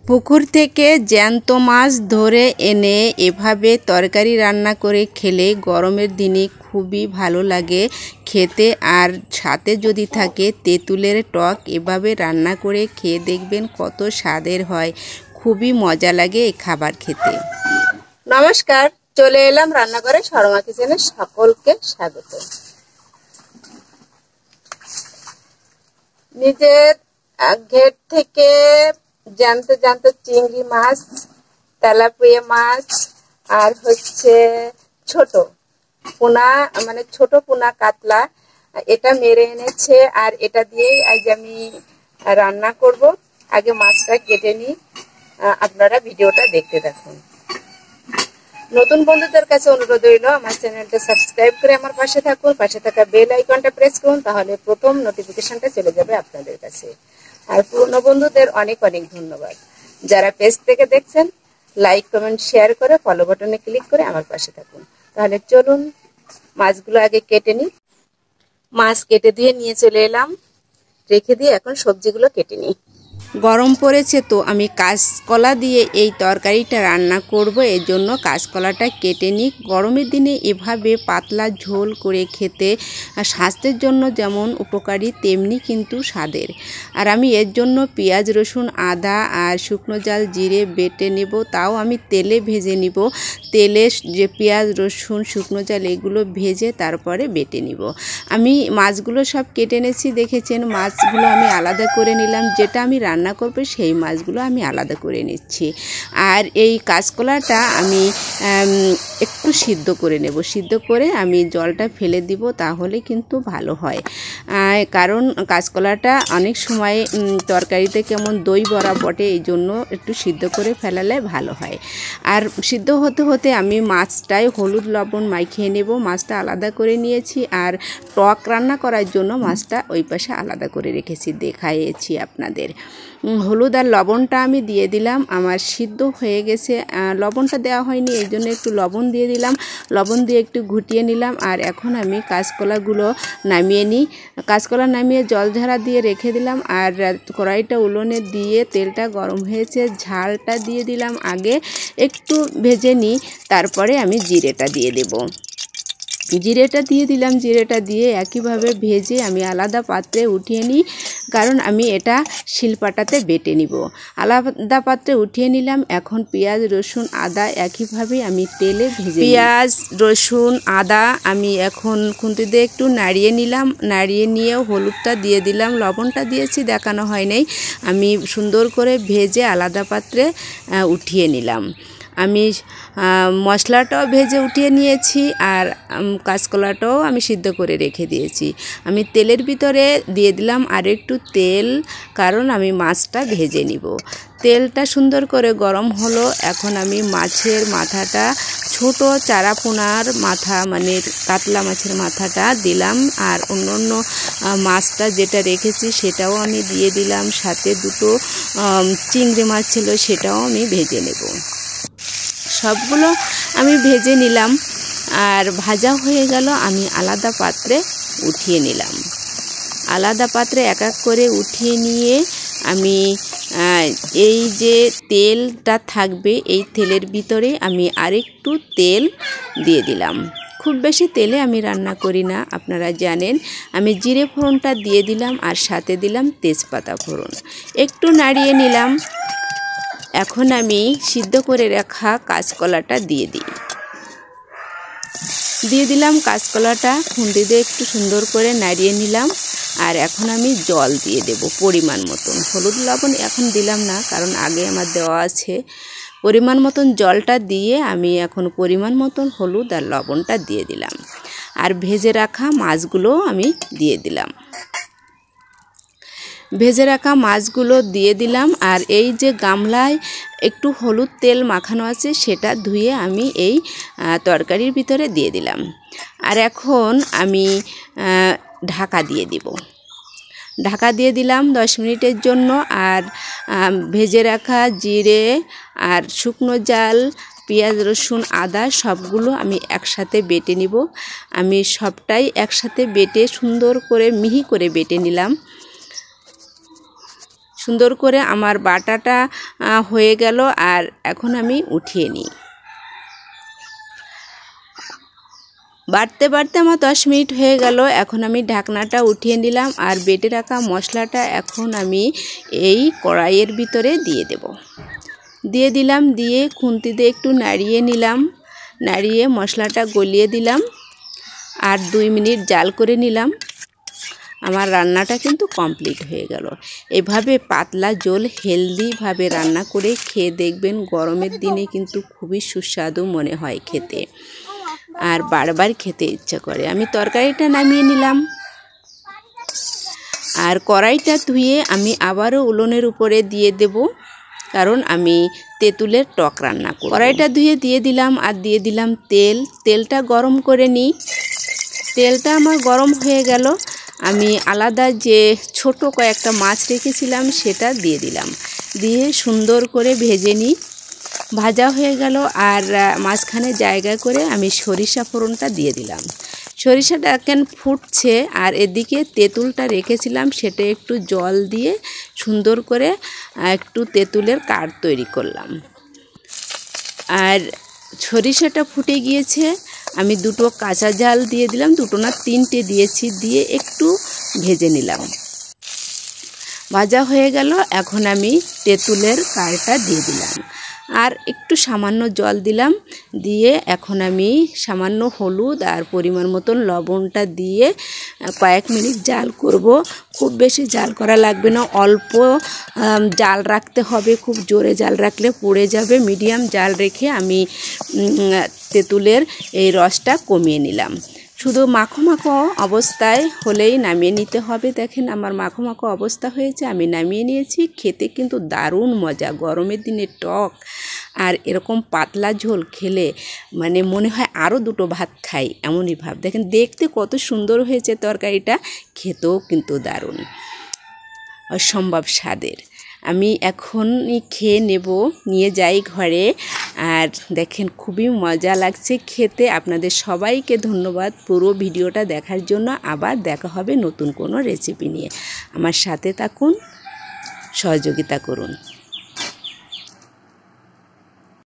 পুকুর থেকে জ্যান্ত মাছ ধরে এনে এভাবে তরকারি রান্না করে খেলে গরমের দিনে খুবই ভালো লাগে খেতে। আর সাথে যদি থাকে তেঁতুলের টক, এভাবে রান্না করে খেয়ে দেখবেন কত স্বাদের হয়। খুবই মজা লাগে এই খাবার খেতে। নমস্কার, চলে এলাম রান্নাঘরে শর্মা কিচেনে। সকলকে স্বাগত। নিজের ঘেট থেকে জ্যান্ত জ্যান্ত চিংড়ি মাছ, তেলাপিয়া মাছ আর হচ্ছে ছোট পোনা, মানে ছোট পোনা কাতলা, এটা মেরে এনেছে। আর এটা দিয়েই আজ আমি রান্না করব। আগে মাছটা কেটে নিই, আপনারা ভিডিওটা দেখতে থাকুন। নতুন বন্ধুদের কাছে অনুরোধ রইল, আমার চ্যানেলটা সাবস্ক্রাইব করে আমার পাশে থাকুন। পাশে থাকা বেল আইকনটা প্রেস করুন, তাহলে প্রথম নোটিফিকেশনটা চলে যাবে আপনাদের কাছে। আর পুরনো বন্ধুদের অনেক অনেক ধন্যবাদ। যারা পেজ থেকে দেখছেন, লাইক কমেন্ট শেয়ার করে ফলো বাটনে ক্লিক করে আমার পাশে থাকুন। তাহলে চলুন মাছগুলো আগে কেটে নিই। মাছ কেটে দিয়ে নিয়ে চলে এলাম, রেখে দিয়ে এখন সবজিগুলো কেটে নিই। গরম পড়েছে তো আমি কাঁচকলা দিয়ে এই তরকারিটা রান্না করব, এর জন্য কাঁচকলাটা কেটে নিই। গরমের দিনে এভাবে পাতলা ঝোল করে খেতে স্বাস্থ্যের জন্য যেমন উপকারী, তেমনি কিন্তু স্বাদের। আর আমি এর জন্য পেঁয়াজ, রসুন, আদা আর শুকনো জাল জিরে বেটে নেব, তাও আমি তেলে ভেজে নিব। তেলে যে পেঁয়াজ, রসুন, শুকনো জাল এগুলো ভেজে তারপরে বেটে নিব। আমি মাছগুলো সব কেটে এনেছি, দেখেছেন। মাছগুলো আমি আলাদা করে নিলাম, যেটা আমি রান্না করব সেই মাছগুলো আমি আলাদা করে নিচ্ছি। আর এই কাঁচকলাটা আমি একটু সিদ্ধ করে নেব। সিদ্ধ করে আমি জলটা ফেলে দিব, তাহলে কিন্তু ভালো হয়। কারণ কাঁচকলাটা অনেক সময় তরকারিতে কেমন দই বড়া বটে, এই জন্য একটু সিদ্ধ করে ফেলালে ভালো হয়। আর সিদ্ধ হতে হতে আমি মাছটায় হলুদ লবণ মাখিয়ে নেব। মাছটা আলাদা করে নিয়েছি। আর টক রান্না করার জন্য মাছটা ওই পাশে আলাদা করে রেখেছি, দেখাইছি আপনাদের। হলুদ আর লবণটা আমি দিয়ে দিলাম। আমার সিদ্ধ হয়ে গেছে, লবণটা দেওয়া হয়নি, এই জন্য একটু লবণ দিয়ে দিলাম। লবণ দিয়ে একটু ঘুটিয়ে নিলাম। আর এখন আমি কাঁচকলাগুলো নামিয়ে নিই। কাঁচকলা নামিয়ে জল ঝাড়া দিয়ে রেখে দিলাম। আর কড়াইটা উনুনে দিয়ে তেলটা গরম হয়েছে, ঝালটা দিয়ে দিলাম আগে, একটু ভেজে নিই। তারপরে আমি জিরেটা দিয়ে দেব। জিরেটা দিয়ে দিলাম। জিরেটা দিয়ে একইভাবে ভেজে আমি আলাদা পাত্রে উঠিয়ে নিই, কারণ আমি এটা শিলপাটাতে বেটে নিব। আলাদা পাত্রে উঠিয়ে নিলাম। এখন পেঁয়াজ, রসুন, আদা একইভাবে আমি তেলে ভেজে পেঁয়াজ, রসুন, আদা আমি এখন খুন্তি দিয়ে একটু নাড়িয়ে নিলাম। নাড়িয়ে নিয়ে হলুদটা দিয়ে দিলাম, লবণটা দিয়েছি, দেখানো হয় নাই। আমি সুন্দর করে ভেজে আলাদা পাত্রে উঠিয়ে নিলাম। আমি মশলাটাও ভেজে উঠিয়ে নিয়েছি, আর কাঁচকলাটাও আমি সিদ্ধ করে রেখে দিয়েছি। আমি তেলের ভিতরে দিয়ে দিলাম আর একটু তেল, কারণ আমি মাছটা ভেজে নিব। তেলটা সুন্দর করে গরম হলো। এখন আমি মাছের মাথাটা, ছোট চারা পোনার মাথা, মানে কাতলা মাছের মাথাটা দিলাম। আর অন্য অন্য মাছটা যেটা রেখেছি সেটাও আমি দিয়ে দিলাম। সাথে দুটো চিংড়ি মাছ ছিল, সেটাও আমি ভেজে নেব। সবগুলো আমি ভেজে নিলাম। আর ভাজা হয়ে গেল, আমি আলাদা পাত্রে উঠিয়ে নিলাম। আলাদা পাত্রে এক এক করে উঠিয়ে নিয়ে আমি এই যে তেলটা থাকবে, এই তেলের ভিতরে আমি আরেকটু তেল দিয়ে দিলাম। খুব বেশি তেলে আমি রান্না করি না, আপনারা জানেন। আমি জিরে ফোড়নটা দিয়ে দিলাম, আর সাথে দিলাম তেজপাতা ফোড়ন। একটু নাড়িয়ে নিলাম। এখন আমি সিদ্ধ করে রাখা কাঁচকলাটা দিয়ে দিলাম। কাঁচকলাটা খুন্তি দিয়ে একটু সুন্দর করে নাড়িয়ে নিলাম। আর এখন আমি জল দিয়ে দেব পরিমাণ মতন। হলুদ লবণ এখন দিলাম না, কারণ আগে আমার দেওয়া আছে। পরিমাণ মতন জলটা দিয়ে আমি এখন পরিমাণ মতন হলুদ আর লবণটা দিয়ে দিলাম। আর ভেজে রাখা মাছগুলো আমি দিয়ে দিলাম। ভেজে রাখা মাছগুলো দিয়ে দিলাম। আর এই যে গামলায় একটু হলুদ তেল মাখানো আছে, সেটা ধুয়ে আমি এই তরকারির ভিতরে দিয়ে দিলাম। আর এখন আমি ঢাকা দিয়ে দিব। ঢাকা দিয়ে দিলাম 10 মিনিটের জন্য। আর ভেজে রাখা জিরে আর শুকনো জাল, পেঁয়াজ, রসুন, আদা সবগুলো আমি একসাথে বেটে নিব। আমি সবটাই একসাথে বেটে সুন্দর করে মিহি করে বেটে নিলাম। সুন্দর করে আমার বাটাটা হয়ে গেল। আর এখন আমি উঠিয়ে নিই। বাটতে বাটতে আমার 10 মিনিট হয়ে গেল। এখন আমি ঢাকনাটা উঠিয়ে নিলাম। আর বেটে রাখা মশলাটা এখন আমি এই কড়াইয়ের ভিতরে দিয়ে দেব। দিয়ে দিলাম, দিয়ে খুন্তি দিয়ে একটু নাড়িয়ে নিলাম। নাড়িয়ে মশলাটা গলিয়ে দিলাম আর 2 মিনিট জাল করে নিলাম। আমার রান্নাটা কিন্তু কমপ্লিট হয়ে গেল। এভাবে পাতলা ঝোল হেলদিভাবে রান্না করে খেয়ে দেখবেন, গরমের দিনে কিন্তু খুবই সুস্বাদু মনে হয় খেতে, আর বারবার খেতে ইচ্ছা করে। আমি তরকারিটা নামিয়ে নিলাম। আর কড়াইটা ধুয়ে আমি আবারও উনুনের উপরে দিয়ে দেব, কারণ আমি তেঁতুলের টক রান্না করব। কড়াইটা ধুয়ে দিয়ে দিলাম আর দিয়ে দিলাম তেল। তেলটা গরম করে নিই। তেলটা আমার গরম হয়ে গেল। আমি আলাদা যে ছোট কয়েকটা মাছ রেখেছিলাম সেটা দিয়ে দিলাম। দিয়ে সুন্দর করে ভেজে নিই। ভাজা হয়ে গেল। আর মাঝখানে জায়গা করে আমি সরিষা ফোড়নটা দিয়ে দিলাম। সরিষাটা এখন ফুটছে। আর এদিকে তেঁতুলটা রেখেছিলাম, সেটা একটু জল দিয়ে সুন্দর করে একটু তেঁতুলের কাঠ তৈরি করলাম। আর সরিষাটা ফুটে গিয়েছে। আমি 2টো কাঁচা ঝাল দিয়ে দিলাম, 2টো না 3টে দিয়েছি, দিয়ে একটু ভেজে নিলাম। ভাজা হয়ে গেল। এখন আমি তেঁতুলের কাঠটা দিয়ে দিলাম আর একটু সামান্য জল দিলাম। দিয়ে এখন আমি সামান্য হলুদ আর পরিমাণ মতন লবণটা দিয়ে কয়েক মিনিট জাল করব। খুব বেশি জাল করা লাগবে না, অল্প জাল রাখতে হবে। খুব জোরে জাল রাখলে পুড়ে যাবে। মিডিয়াম জাল রেখে আমি তেঁতুলের এই রসটা কমিয়ে নিলাম। শুধু মাখো মাখো অবস্থায় হলেই নামিয়ে নিতে হবে। দেখেন আমার মাখো মাখো অবস্থা হয়েছে, আমি নামিয়ে নিয়েছি। খেতে কিন্তু দারুণ মজা। গরমের দিনে টক আর এরকম পাতলা ঝোল খেলে মানে মনে হয় আরও 2টো ভাত খাই, এমনই ভাব। দেখেন দেখতে কত সুন্দর হয়েছে তরকারিটা, খেতেও কিন্তু দারুণ, অসম্ভব স্বাদের। আমি এখনই খেয়ে নেব, নিয়ে যাই ঘরে। আর দেখেন খুবই মজা লাগছে খেতে। আপনাদের সবাইকে ধন্যবাদ পুরো ভিডিওটা দেখার জন্য। আবার দেখা হবে নতুন কোনো রেসিপি নিয়ে। আমার সাথে থাকুন, সহযোগিতা করুন।